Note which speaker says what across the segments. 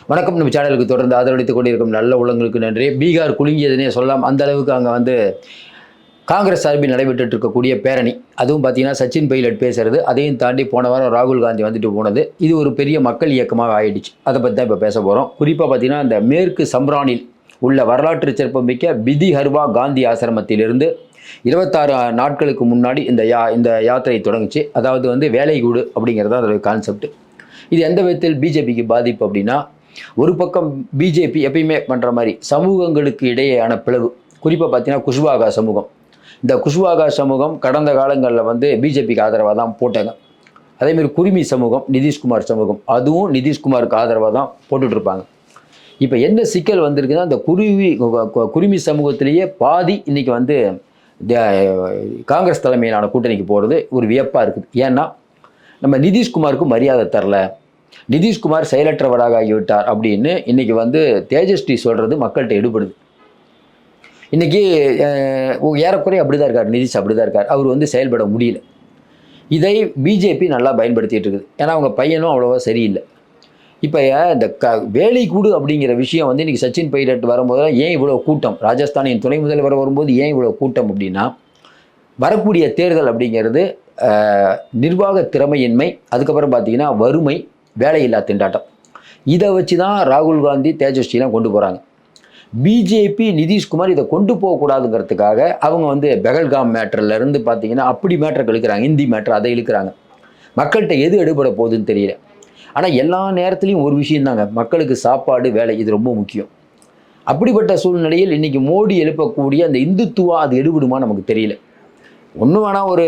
Speaker 1: வணக்கம். நம்ம சேனலுக்கு தொடர்ந்து ஆதரவளித்துக் கொண்டிருக்கும் நல்ல உள்ளங்களுக்கு நன்றி. பீகார் குலுங்கியதுனே சொல்லலாம். அந்த அளவுக்கு அங்கே வந்து காங்கிரஸ் சார்பில் நடைபெற்று இருக்கக்கூடிய பேரணி, அதுவும் பார்த்தீங்கன்னா சச்சின் பைலட் பேசுறது, அதையும் தாண்டி போன வாரம் ராகுல் காந்தி வந்துட்டு போனது, இது ஒரு பெரிய மக்கள் இயக்கமாக ஆயிடுச்சு. அதை பற்றி தான் இப்போ பேச போகிறோம். குறிப்பாக பார்த்தீங்கன்னா இந்த மேற்கு சம்ரானில் உள்ள வரலாற்று சிறப்புமிக்க பிதி ஹர்வா காந்தி ஆசிரமத்திலிருந்து 26 நாட்களுக்கு முன்னாடி இந்த யாத்திரை தொடங்குச்சு. அதாவது வந்து வேலை கூடு அப்படிங்கிறது அதோட கான்செப்ட். இது எந்த விதத்தில் பிஜேபிக்கு பாதிப்பு அப்படின்னா, ஒரு பக்கம் பிஜேபி எப்பயுமே பண்ணுற மாதிரி சமூகங்களுக்கு இடையேயான பிளவு, குறிப்பாக பார்த்தீங்கன்னா குஷ்வாகா சமூகம். இந்த குஷ்வாகா சமூகம் கடந்த காலங்களில் வந்து பிஜேபிக்கு ஆதரவாக தான் போட்டாங்க. அதேமாதிரி குருமி சமூகம், நிதிஷ்குமார் சமூகம், அதுவும் நிதிஷ்குமாருக்கு ஆதரவாக தான் போட்டுட்ருப்பாங்க. இப்போ என்ன சிக்கல் வந்திருக்குன்னா, இந்த குருமி சமூகத்திலேயே பாதி இன்றைக்கி வந்து காங்கிரஸ் தலைமையிலான கூட்டணிக்கு போகிறது ஒரு வியப்பாக இருக்குது. ஏன்னா நம்ம நிதிஷ்குமாருக்கு மரியாதை தரல, நிதிஷ்குமார் செயலற்றவராக ஆகிவிட்டார் அப்படின்னு இன்றைக்கி வந்து தேஜஸ்வி சொல்கிறது மக்கள்கிட்ட எடுபடுது. இன்றைக்கி ஏறக்குறைய அப்படி தான் இருக்கார், நிதிஷ் அப்படி தான் இருக்கார். அவர் வந்து செயல்பட முடியல. இதை பிஜேபி நல்லா பயன்படுத்திகிட்டு இருக்குது. ஏன்னா அவங்க பையனும் அவ்வளோவா சரியில்லை. இப்போ இந்த வேலை கூடு அப்படிங்கிற விஷயம் வந்து இன்றைக்கி சச்சின் பைலட் வரும்போது ஏன் இவ்வளோ கூட்டம், ராஜஸ்தானின் துணை முதல்வர் வரும்போது ஏன் இவ்வளோ கூட்டம் அப்படின்னா, வரக்கூடிய தேர்தல் அப்படிங்கிறது நிர்வாக திறமையின்மை, அதுக்கப்புறம் பார்த்திங்கன்னா வறுமை, வேலையில்லா திண்டாட்டம், இதை வச்சு தான் ராகுல் காந்தி தேஜஸ்விலாம் கொண்டு போகிறாங்க. பிஜேபி நிதிஷ்குமார் இதை கொண்டு போகக்கூடாதுங்கிறதுக்காக அவங்க வந்து பெகல்காம் மேட்டர்லேருந்து பார்த்திங்கன்னா அப்படி மேட்டருக்கு இழுக்கிறாங்க, இந்தி மேட்டர் அதை இழுக்கிறாங்க. மக்கள்கிட்ட எது எடுபட போகுதுன்னு தெரியல. ஆனால் எல்லா நேரத்துலையும் ஒரு விஷயம் தாங்க, மக்களுக்கு சாப்பாடு, வேலை, இது ரொம்ப முக்கியம். அப்படிப்பட்ட சூழ்நிலையில் இன்றைக்கி மோடி எழுப்பக்கூடிய அந்த இந்துத்துவா அது எடுபடுமா நமக்கு தெரியல. ஒன்றும் வேணால் ஒரு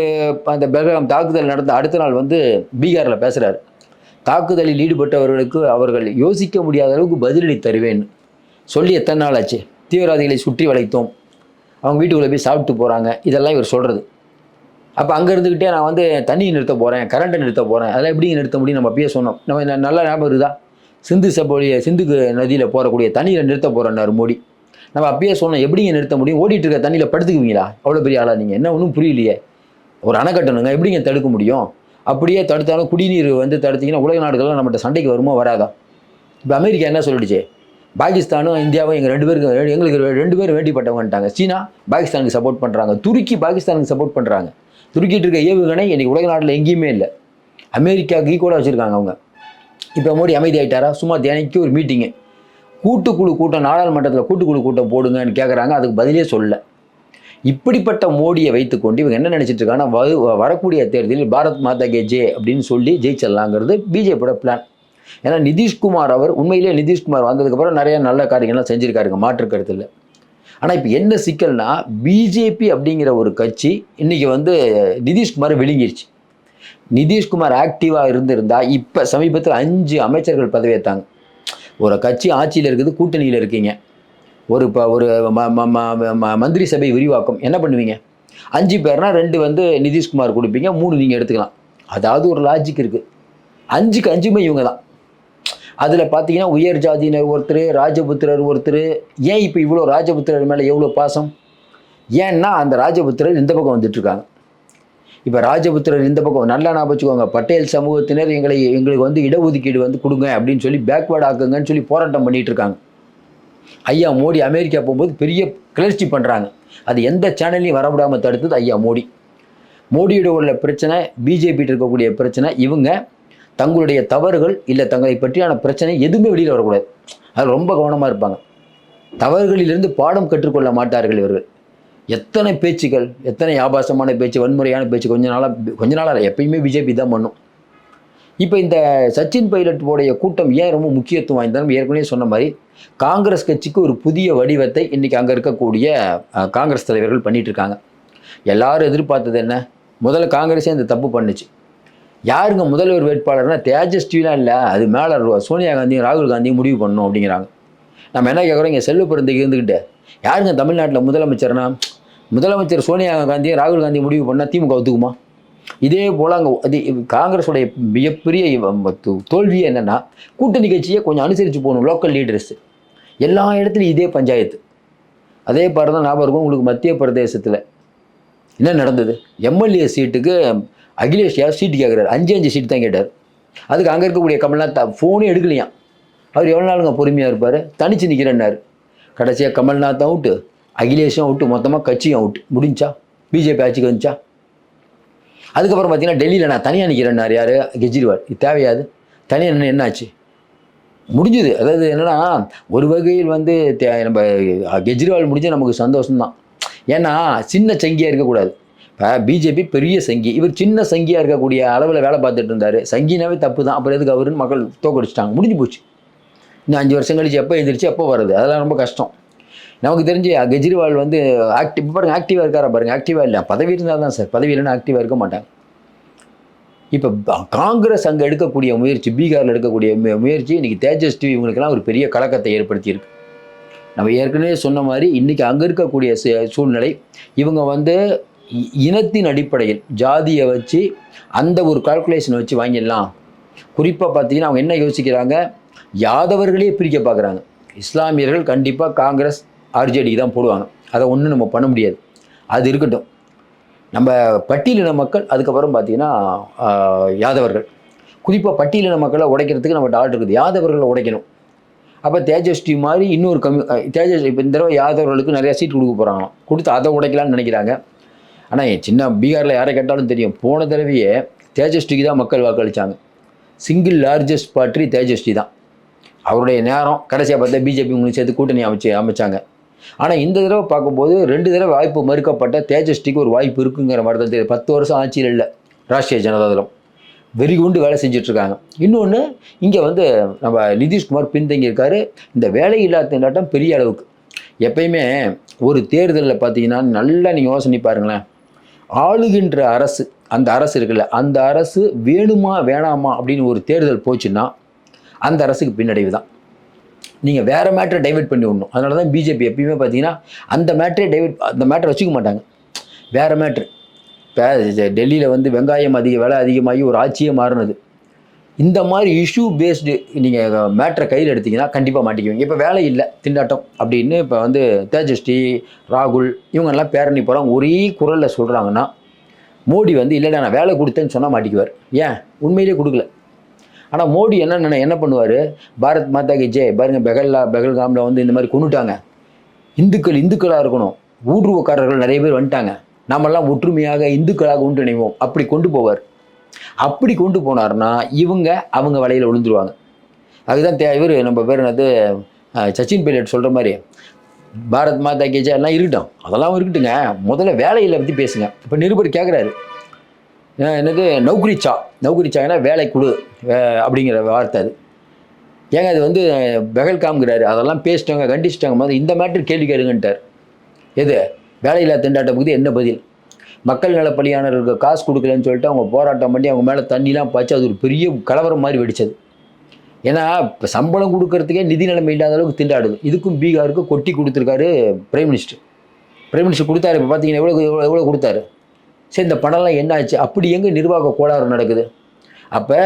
Speaker 1: அந்த பெகல்காம் தாக்குதல் நடந்த அடுத்த நாள் வந்து பீகாரில் பேசுகிறார், தாக்குதலில் ஈடுபட்டவர்களுக்கு அவர்கள் யோசிக்க முடியாத அளவுக்கு பதிலடி தருவேன்னு சொல்லி எத்தனை நாள் ஆச்சு. தீவிரவாதிகளை சுற்றி வளைத்தோம், அவங்க வீட்டுக்குள்ளே போய் சாப்பிட்டு போகிறாங்க, இதெல்லாம் இவர் சொல்கிறது. அப்போ அங்கே இருந்துக்கிட்டே நான் வந்து தண்ணியை நிறுத்த போகிறேன், கரண்ட்டை நிறுத்த போகிறேன், அதெல்லாம் எப்படி நிறுத்த முடியும் நம்ம அப்பயே சொன்னோம். நம்ம நல்லா ஞாபகம் இருக்குதா, சிந்துக்கு நதியில் போகக்கூடிய தண்ணியில் நிறுத்த போகிறேன்னாரு மோடி. நம்ம அப்பயே சொன்னோம், எப்படிங்க நிறுத்த முடியும், ஓடிட்டு இருக்க தண்ணியில் படுத்துக்குவீங்களா, அவ்வளோ பெரிய ஆளா நீங்கள், என்ன ஒன்றும் புரியலையே, ஒரு அணை கட்டணுங்க, எப்படிங்க தடுக்க முடியும், அப்படியே தடுத்தாலும் குடிநீர் வந்து தடுத்திங்கன்னா உலக நாடுகள்லாம் நம்மகிட்ட சண்டைக்கு வருமோ வராதா. இப்போ அமெரிக்கா என்ன சொல்லிடுச்சு, பாகிஸ்தானும் இந்தியாவும் எங்களுக்கு 2 பேரும் வேண்டிப்பட்டவங்கன்ட்டாங்க. சீனா பாகிஸ்தானுக்கு சப்போர்ட் பண்ணுறாங்க, துருக்கி பாகிஸ்தானுக்கு சப்போர்ட் பண்ணுறாங்க. துருக்கிட்டு இருக்க ஏவுகணை இன்றைக்கி உலக நாட்டில் எங்கேயுமே இல்லை, அமெரிக்காவுக்கு ஈக்குவலாக வச்சுருக்காங்க அவங்க. இப்போ மோடி அமைதி ஆகிட்டாரா, சும்மா தினைக்கு ஒரு மீட்டிங்கு, கூட்டுக்குழு கூட்டம், நாடாளுமன்றத்தில் கூட்டுக்குழு கூட்டம் போடுங்கன்னு கேட்குறாங்க, அதுக்கு பதிலே சொல்ல. இப்படிப்பட்ட மோடியை வைத்துக்கொண்டு இவங்க என்ன நினச்சிட்டு இருக்காங்கன்னா, வரக்கூடிய தேர்தலில் பாரத் மாதா கே ஜே அப்படின்னு சொல்லி ஜெயிச்சிடலாங்கிறது பிஜேபியோட பிளான். ஏன்னா நிதிஷ்குமார் அவர் உண்மையிலேயே நிதிஷ்குமார் வந்ததுக்கப்புறம் நிறைய நல்ல காரியங்கள்லாம் செஞ்சுருக்காருங்க, மாற்று கருத்து இல்லை. ஆனால் இப்போ என்ன சிக்கல்னா, பிஜேபி அப்படிங்கிற ஒரு கட்சி இன்றைக்கி வந்து நிதிஷ்குமாரை விழுங்கிருச்சு. நிதிஷ்குமார் ஆக்டிவாக இருந்திருந்தால் இப்போ சமீபத்தில் 5 அமைச்சர்கள் பதவியேற்றாங்க. ஒரு கட்சி ஆட்சியில் இருக்குது, கூட்டணியில் இருக்கீங்க, ஒரு மந்திரி சபை விரிவாக்கம் என்ன பண்ணுவீங்க, 5 பேர்னா 2 வந்து நிதிஷ்குமார் கொடுப்பீங்க, 3 நீங்கள் எடுத்துக்கலாம். அதாவது ஒரு லாஜிக் இருக்குது. 5க்கு 5மே இவங்க தான். அதில் பார்த்தீங்கன்னா உயர் ஜாதியினர் ஒருத்தர், ராஜபுத்திரர் ஒருத்தர். ஏன் இப்போ இவ்வளோ ராஜபுத்திரர் மேலே எவ்வளோ பாசம், ஏன்னா அந்த ராஜபுத்திரர் இந்த பக்கம் வந்துட்டுருக்காங்க. இப்போ ராஜபுத்திரர் இந்த பக்கம் நல்லா ஞாபகம் வச்சுக்கோங்க, பட்டேல் சமூகத்தினர் எங்களுக்கு வந்து இடஒதுக்கீடு வந்து கொடுங்க அப்படின்னு சொல்லி பேக்வேர்டு ஆக்குங்கன்னு சொல்லி போராட்டம் பண்ணிகிட்டு இருக்காங்க. ஐயா மோடி அமெரிக்கா போகும்போது பெரிய கிளர்ச்சி பண்ணுறாங்க, அது எந்த சேனல்லையும் வரவிடாமல் தடுத்தது ஐயா மோடி. மோடியோட உள்ள பிரச்சனை, பிஜேபிட்டு இருக்கக்கூடிய பிரச்சனை, இவங்க தங்களுடைய தவறுகள் இல்லை தங்களை பற்றியான பிரச்சனை எதுவுமே வெளியில் வரக்கூடாது, அது ரொம்ப கவனமாக இருப்பாங்க. தவறுகளிலிருந்து பாடம் கற்றுக்கொள்ள மாட்டார்கள் இவர்கள். எத்தனை பேச்சுகள், எத்தனை ஆபாசமான பேச்சு, வன்முறையான பேச்சு கொஞ்ச நாளாக எப்பயுமே பிஜேபி தான் பண்ணும். இப்போ இந்த சச்சின் பைலட் உடைய கூட்டம் ஏன் ரொம்ப முக்கியத்துவம் வாய்ந்தாலும் ஏற்கனவே சொன்ன மாதிரி காங்கிரஸ் கட்சிக்கு ஒரு புதிய வடிவத்தை இன்றைக்கி அங்கே இருக்கக்கூடிய காங்கிரஸ் தலைவர்கள் பண்ணிகிட்டு இருக்காங்க. எல்லாரும் எதிர்பார்த்தது என்ன, முதல்ல காங்கிரஸே இந்த தப்பு பண்ணுச்சு. யாருங்க முதல்வர் வேட்பாளர்னா தேஜஸ்விலாம் இல்லை, அது மேலே சோனியா காந்தியும் ராகுல் காந்தியும் முடிவு பண்ணணும் அப்படிங்கிறாங்க. நம்ம என்ன கேட்குறோம், இங்கே செல்வ பிறந்தக்கு இருந்துக்கிட்டு யாருங்க தமிழ்நாட்டில் முதலமைச்சர்னா, முதலமைச்சர் சோனியா காந்தியும் ராகுல் காந்தியும் முடிவு பண்ணால் திமுக ஒத்துக்குமா? இதே போல் அங்கே அது காங்கிரஸுடைய மிகப்பெரிய தோல்வியே என்னென்னா, கூட்டணி கட்சியை கொஞ்சம் அனுசரித்து போகணும், லோக்கல் லீடர்ஸ் எல்லா இடத்துலையும் இதே பஞ்சாயத்து. அதே பாரு தான் ஞாபகம் இருக்கும் உங்களுக்கு, மத்திய பிரதேசத்தில் என்ன நடந்தது, எம்எல்ஏ சீட்டுக்கு அகிலேஷ் யாதவ் சீட்டு கேட்குறாரு, 5 சீட்டு தான் கேட்டார். அதுக்கு அங்கே இருக்கக்கூடிய கமல்நாத் ஃபோனே எடுக்கலையாம். அவர் எவ்வளோ நாளுங்க பொறுமையாக இருப்பார்? தனிச்சு நிற்கிறேன்னாரு. கடைசியாக கமல்நாத் அவுட்டு, அகிலேஷும் அவுட்டு, மொத்தமாக கட்சியும் அவுட்டு. முடிஞ்சா பிஜேபி ஆட்சிக்கு வந்துச்சா? அதுக்கப்புறம் பார்த்தீங்கன்னா டெல்லியில் நான் தனியாக நிற்கிறேன்னாரு யார்? கெஜ்ரிவால். இது தேவையாது? தனியாக நின்று என்ன ஆச்சு? முடிஞ்சுது. அதாவது என்னன்னா, ஒரு வகையில் வந்து நம்ம கெஜ்ரிவால் முடிஞ்சால் நமக்கு சந்தோஷம்தான். ஏன்னா சின்ன சங்கியாக இருக்கக்கூடாது. இப்போ பிஜேபி பெரிய சங்கி, இவர் சின்ன சங்கியாக இருக்கக்கூடிய அளவில் வேலை பார்த்துட்டு இருந்தார். சங்கினாவே தப்பு தான், அப்புறம் எதுக்கு அவருன்னு மக்கள் தோக்கடிச்சிட்டாங்க, முடிஞ்சு போச்சு. இன்னும் 5 வருஷம் கழிச்சு எப்போ எதிர்த்து எப்போ வருது, அதெல்லாம் ரொம்ப கஷ்டம். நமக்கு தெரிஞ்சு கெஜ்ரிவால் வந்து பாருங்கள் ஆக்டிவாக இருக்காரா பாருங்கள், ஆக்டிவாக இல்லை. பதவி இருந்தால் தான் சார், பதவி இல்லைன்னா ஆக்டிவாக இருக்க மாட்டாங்க. இப்போ காங்கிரஸ் அங்கே எடுக்கக்கூடிய முயற்சி, பீகாரில் எடுக்கக்கூடிய முயற்சி இன்றைக்கி தேஜஸ்வி இவங்களுக்கெல்லாம் ஒரு பெரிய கலக்கத்தை ஏற்படுத்தியிருக்கு. நம்ம ஏற்கனவே சொன்ன மாதிரி இன்றைக்கி அங்கே இருக்கக்கூடிய சூழ்நிலை, இவங்க வந்து இனத்தின் அடிப்படையில் ஜாதியை வச்சு அந்த ஒரு கால்குலேஷன் வச்சு வாங்கிடலாம். குறிப்பாக பார்த்தீங்கன்னா அவங்க என்ன யோசிக்கிறாங்க, யாதவர்களே பிரிக்க பார்க்குறாங்க. இஸ்லாமியர்கள் கண்டிப்பாக காங்கிரஸ் ஆர்ஜேடிக்கு தான் போடுவாங்க, அதை ஒன்றும் நம்ம பண்ண முடியாது, அது இருக்கட்டும். நம்ம பட்டியலின மக்கள், அதுக்கப்புறம் பார்த்தீங்கன்னா யாதவர்கள், குறிப்பாக பட்டியலின மக்களை உடைக்கிறதுக்கு நம்மகிட்ட ஆள் இருக்குது, யாதவர்களை உடைக்கணும். அப்போ தேஜஸ்வி மாதிரி இன்னொரு தேஜஸ்வி இப்போ இந்த தடவை யாதவர்களுக்கு நிறையா சீட் கொடுக்க போகிறாங்க, கொடுத்து அதை உடைக்கலான்னு நினைக்கிறாங்க. ஆனால் சின்ன பீகாரில் யாரை கேட்டாலும் தெரியும், போன தடவையே தேஜஸ்விக்கு தான் மக்கள் வாக்களித்தாங்க. சிங்கிள் லார்ஜஸ்ட் பார்ட்டி தேஜஸ்வி தான். அவருடைய நேரம் கடைசியாக பார்த்தா பிஜேபி உங்களுக்கு சேர்த்து கூட்டணி அமைச்சாங்க. ஆனால் இந்த தடவை பார்க்கும்போது 2 தடவை வாய்ப்பு மறுக்கப்பட்ட தேஜஸ்விக்கு ஒரு வாய்ப்பு இருக்குங்கிற மாதிரி தான் தெரியுது. 10 வருஷம் ஆட்சியில் இல்லை ராஷ்ட்ரிய ஜனதாதளம், வெறி கொண்டு வேலை செஞ்சிட்ருக்காங்க. இன்னொன்று இங்கே வந்து நம்ம நிதிஷ்குமார் பின்தங்கியிருக்காரு. இந்த வேலையில்லா திண்டாட்டம் பெரிய அளவுக்கு. எப்பயுமே ஒரு தேர்தலில் பார்த்தீங்கன்னா நல்லா நீங்கள் யோசனை பாருங்களேன், ஆளுகின்ற அரசு, அந்த அரசு இருக்குல்ல, அந்த அரசு வேணுமா வேணாமா அப்படின்னு ஒரு தேர்தல் போச்சுன்னா அந்த அரசுக்கு பின்னடைவு தான். நீங்கள் வேறு மேட்டரை டைவெர்ட் பண்ணி விடணும். அதனால தான் பிஜேபி எப்பயுமே பார்த்தீங்கன்னா அந்த மேட்டரை வச்சுக்க மாட்டாங்க, வேறு மேட்ரு. இப்போ டெல்லியில் வந்து வெங்காயம் விலை அதிகமாகி ஒரு ஆட்சியே மாறினது. இந்த மாதிரி இஷ்யூ பேஸ்டு நீங்கள் மேட்ரை கையில் எடுத்திங்கன்னா கண்டிப்பாக மாட்டிக்குவீங்க. இப்போ வேலை இல்லை திண்டாட்டம் அப்படின்னு இப்போ வந்து தேஜஸ்வி, ராகுல் இவங்கெல்லாம் பேரணி போகிறாங்க, ஒரே குரலில் சொல்கிறாங்கன்னா மோடி வந்து இல்லைடா நான் வேலை கொடுத்தேன்னு சொன்னால் மாட்டிக்குவார். ஏன்? உண்மையிலே கொடுக்கல. ஆனால் மோடி என்ன பண்ணுவார், பாரத் மாதா கி ஜெய் பாருங்கள், பெகல்காமில் வந்து இந்த மாதிரி கொண்டுட்டாங்க, இந்துக்களாக இருக்கணும், ஊடுருவக்காரர்கள் நிறைய பேர் வந்துட்டாங்க, நம்மெல்லாம் ஒற்றுமையாக இந்துக்களாக ஒன்றிணைவோம், அப்படி கொண்டு போவார். அப்படி கொண்டு போனார்னா அவங்க வலையில் விழுந்துருவாங்க. அதுதான் இவர் நம்ம பேர் என்னது சச்சின் பைலட் சொல்கிற மாதிரி பாரத் மாதா கி ஜெய் எல்லாம் இருக்கட்டும், அதெல்லாம் இருக்கட்டுங்க, முதல்ல வேலையில் பற்றி பேசுங்க. இப்போ நிருபர் கேட்குறாரு, என்னது நௌகரி சாங்கன்னா வேலை கொடு அப்படிங்கிற வார்த்தை. அது ஏங்க அது வந்து பெகல்காம்ங்கிறாரு, அதெல்லாம் பேசிட்டாங்க கண்டிச்சிட்டாங்க, மாதிரி இந்த மேட்டர் கேள்வி கேளுங்கன்ட்டார். எது வேலையில்லா திண்டாட்டம் பற்றி என்ன பதில்? மக்கள் நல பணியாளர்களுக்கு காசு கொடுக்கலன்னு சொல்லிட்டு அவங்க போராட்டம் பண்ணி அவங்க மேலே தண்ணிலாம் பாய்ச்சி அது ஒரு பெரிய கலவரம் மாதிரி வெடிச்சது. ஏன்னா இப்போ சம்பளம் கொடுக்கறதுக்கே நிதி நிலைமை இல்லாத அளவுக்கு திண்டாடுது. இதுக்கும் பீகாருக்கும் கொட்டி கொடுத்துருக்காரு பிரைம் மினிஸ்டர் கொடுத்தாரு. இப்போ பார்த்தீங்கன்னா எவ்வளோ கொடுத்தாரு. சரி, இந்த பணம்லாம் என்ன ஆச்சு? அப்படி எங்கே நிர்வாக கோளாறு நடக்குது? அப்போ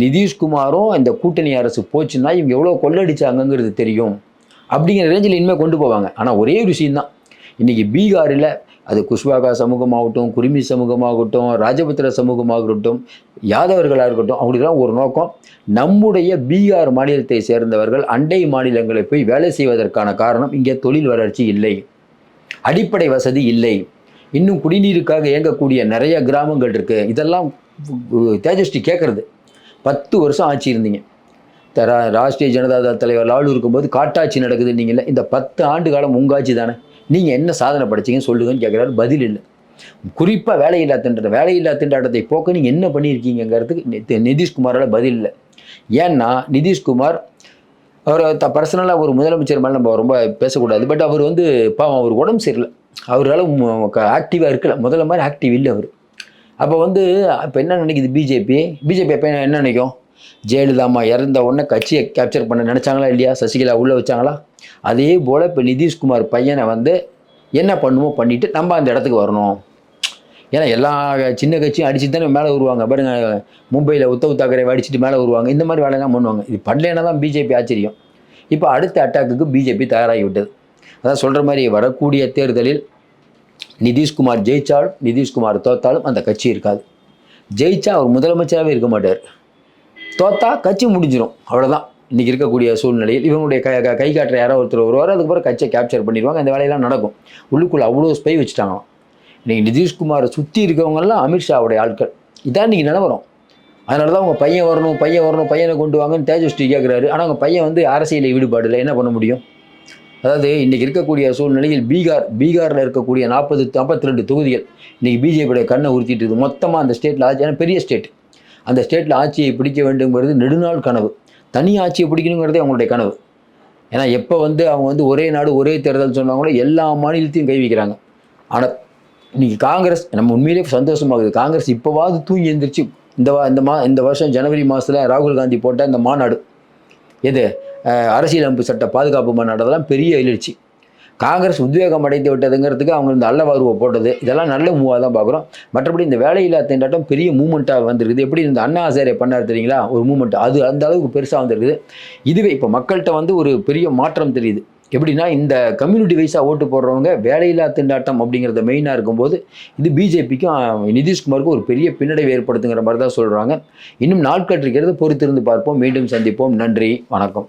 Speaker 1: நிதிஷ்குமாரும் இந்த கூட்டணி அரசு போச்சுன்னா இவங்க எவ்வளோ கொள்ளடிச்சாங்கங்கிறது தெரியும். அப்படிங்கிற ரேஞ்சில் இனிமேல் கொண்டு போவாங்க. ஆனால் ஒரே ஒரு விஷயம்தான், இன்றைக்கி பீகாரில் அது குஷ்வாகா சமூகமாகட்டும், குருமி சமூகமாகட்டும், ராஜபுத்திர சமூகமாகட்டும், யாதவர்களாக இருக்கட்டும், அவங்களுக்கெல்லாம் ஒரு நோக்கம், நம்முடைய பீகார் மாநிலத்தை சேர்ந்தவர்கள் அண்டை மாநிலங்களை போய் வேலை செய்வதற்கான காரணம் இங்கே தொழில் வளர்ச்சி இல்லை, அடிப்படை வசதி இல்லை, இன்னும் குடிநீருக்காக இயங்கக்கூடிய நிறைய கிராமங்கள் இருக்குது. இதெல்லாம் தேஜஸ்வி கேட்குறது. 10 வருஷம் ஆட்சி இருந்தீங்க, ராஷ்ட்ரிய ஜனதாதள தலைவர் லாலு இருக்கும்போது காட்டாட்சி நடக்குதுன்னீங்களே, இந்த 10 ஆண்டு காலம் உங்கள் ஆட்சி தானே, நீங்கள் என்ன சாதனை படைச்சிங்கன்னு சொல்லுங்கன்னு கேட்குறாரு. பதில் இல்லை. குறிப்பாக வேலையில்லா திண்டாட்டத்தை போக்க நீங்கள் என்ன பண்ணியிருக்கீங்கிறதுக்கு நிதிஷ்குமாரால் பதில் இல்லை. ஏன்னா நிதிஷ்குமார் அவர் பர்சனலாக ஒரு முதலமைச்சர் மேலே நம்ம ரொம்ப பேசக்கூடாது. பட் அவர் வந்து பாவம், அவர் உடம்பு சரியில்லை, அவரால் ஆக்டிவாக இருக்கல, முதல்ல மாதிரி ஆக்டிவ் இல்லை அவர். அப்போ வந்து இப்போ என்ன நினைக்குது பிஜேபி எப்போ என்ன நினைக்கும், ஜெயலலிதா அம்மா இறந்த உடனே கட்சியை கேப்சர் பண்ண நினச்சாங்களா இல்லையா, சசிகலா உள்ளே வச்சாங்களா, அதே போல் இப்போ நிதிஷ்குமார் பையனை வந்து என்ன பண்ணுமோ பண்ணிவிட்டு நம்ம அந்த இடத்துக்கு வரணும். ஏன்னா எல்லா சின்ன கட்சியும் அடிச்சு தானே மேலே வருவாங்க. பாருங்க, மும்பையில் உத்தவ் தாக்கரே அடிச்சுட்டு மேலே வருவாங்க, இந்த மாதிரி வேலையெல்லாம் பண்ணுவாங்க. இது பண்ணலைன்னா தான் பிஜேபி ஆச்சரியம். இப்போ அடுத்த அட்டாக்குக்கு பிஜேபி தயாராகி விட்டது. அதான் சொல்கிற மாதிரி வரக்கூடிய தேர்தலில் நிதிஷ்குமார் ஜெயித்தாலும் நிதிஷ்குமார் தோத்தாலும் அந்த கட்சி இருக்காது. ஜெயிச்சா அவர் முதலமைச்சராகவே இருக்க மாட்டார், தோத்தா கட்சி முடிஞ்சிடும், அவ்வளோதான். இன்றைக்கி இருக்கக்கூடிய சூழ்நிலையில் இவங்களுடைய கை காட்டுற யாரோ ஒருத்தர் வருவார், அதுக்கப்புறம் கட்சியை கேப்சர் பண்ணிடுவாங்க. அந்த வேலையெல்லாம் நடக்கும். உள்ளுக்குள்ளே அவ்வளோ ஸ்பை வச்சுட்டாங்க. இன்றைக்கி நிதிஷ்குமாரை சுற்றி இருக்கவங்கெல்லாம் அமித்ஷாவுடைய ஆட்கள். இதான் இன்றைக்கி நிலவரம். அதனால தான் அவங்க பையன் வரணும், பையனை கொண்டு வாங்கன்னு தேஜஸ்வி கேட்குறாரு. ஆனால் அவங்க பையன் வந்து அரசியலில் ஈடுபாடு இல்லை. என்ன பண்ண முடியும்? அதாவது இன்றைக்கி இருக்கக்கூடிய சூழ்நிலையில் பீகாரில் இருக்கக்கூடிய 42 தொகுதிகள் இன்றைக்கி பிஜேபியோடைய கண்ணை உறுத்திட்டு இருக்குது. மொத்தமாக அந்த ஸ்டேட்டில் ஆட்சி, ஏன்னா பெரிய ஸ்டேட், அந்த ஸ்டேட்டில் ஆட்சியை பிடிக்க வேண்டுங்கிறது நெடுநாள் கனவு. தனி ஆட்சியை பிடிக்கணுங்கிறதே அவங்களுடைய கனவு. ஏன்னா எப்போ வந்து அவங்க வந்து ஒரே நாடு ஒரே தேர்தல் சொன்னாங்களோ எல்லா மாநிலத்தையும் கை வைக்கிறாங்க. ஆனால் இன்றைக்கி காங்கிரஸ் நம்ம உண்மையிலே சந்தோஷமாகுது. காங்கிரஸ் இப்போவாது தூங்கி எழுந்திரிச்சு இந்த வருஷம் ஜனவரி மாதத்தில் ராகுல் காந்தி போட்ட இந்த மாநாடு, எது அரசியலமைப்பு சட்ட பாதுகாப்பு மாநாடு, அதெல்லாம் பெரிய எழுச்சி. காங்கிரஸ் உத்வேகம் அடைந்து விட்டதுங்கிறதுக்கு அவங்க இந்த அல்லவாருவை போட்டது, இதெல்லாம் நல்ல மூவாக தான் பார்க்குறோம். மற்றபடி இந்த வேலையில்லா திண்டாட்டம் பெரிய மூமெண்ட்டாக வந்துருக்குது. எப்படி இந்த அண்ணா ஹசாரே பண்ணார் தெரியுங்களா, ஒரு மூமெண்ட், அது அந்த அளவுக்கு பெருசாக வந்துருக்குது. இதுவே இப்போ மக்கள்கிட்ட வந்து ஒரு பெரிய மாற்றம் தெரியுது. எப்படின்னா இந்த கம்யூனிட்டி வைஸாக ஓட்டு போடுறவங்க வேலையில்லா திண்டாட்டம் அப்படிங்கிறத மெயினாக இருக்கும்போது இது பிஜேபிக்கும் நிதிஷ்குமாருக்கும் ஒரு பெரிய பின்னடைவை ஏற்படுத்துங்கிற மாதிரி தான் சொல்கிறாங்க. இன்னும் நாட்கள் இருக்கிறது, பொறுத்திருந்து பார்ப்போம். மீண்டும் சந்திப்போம். நன்றி, வணக்கம்.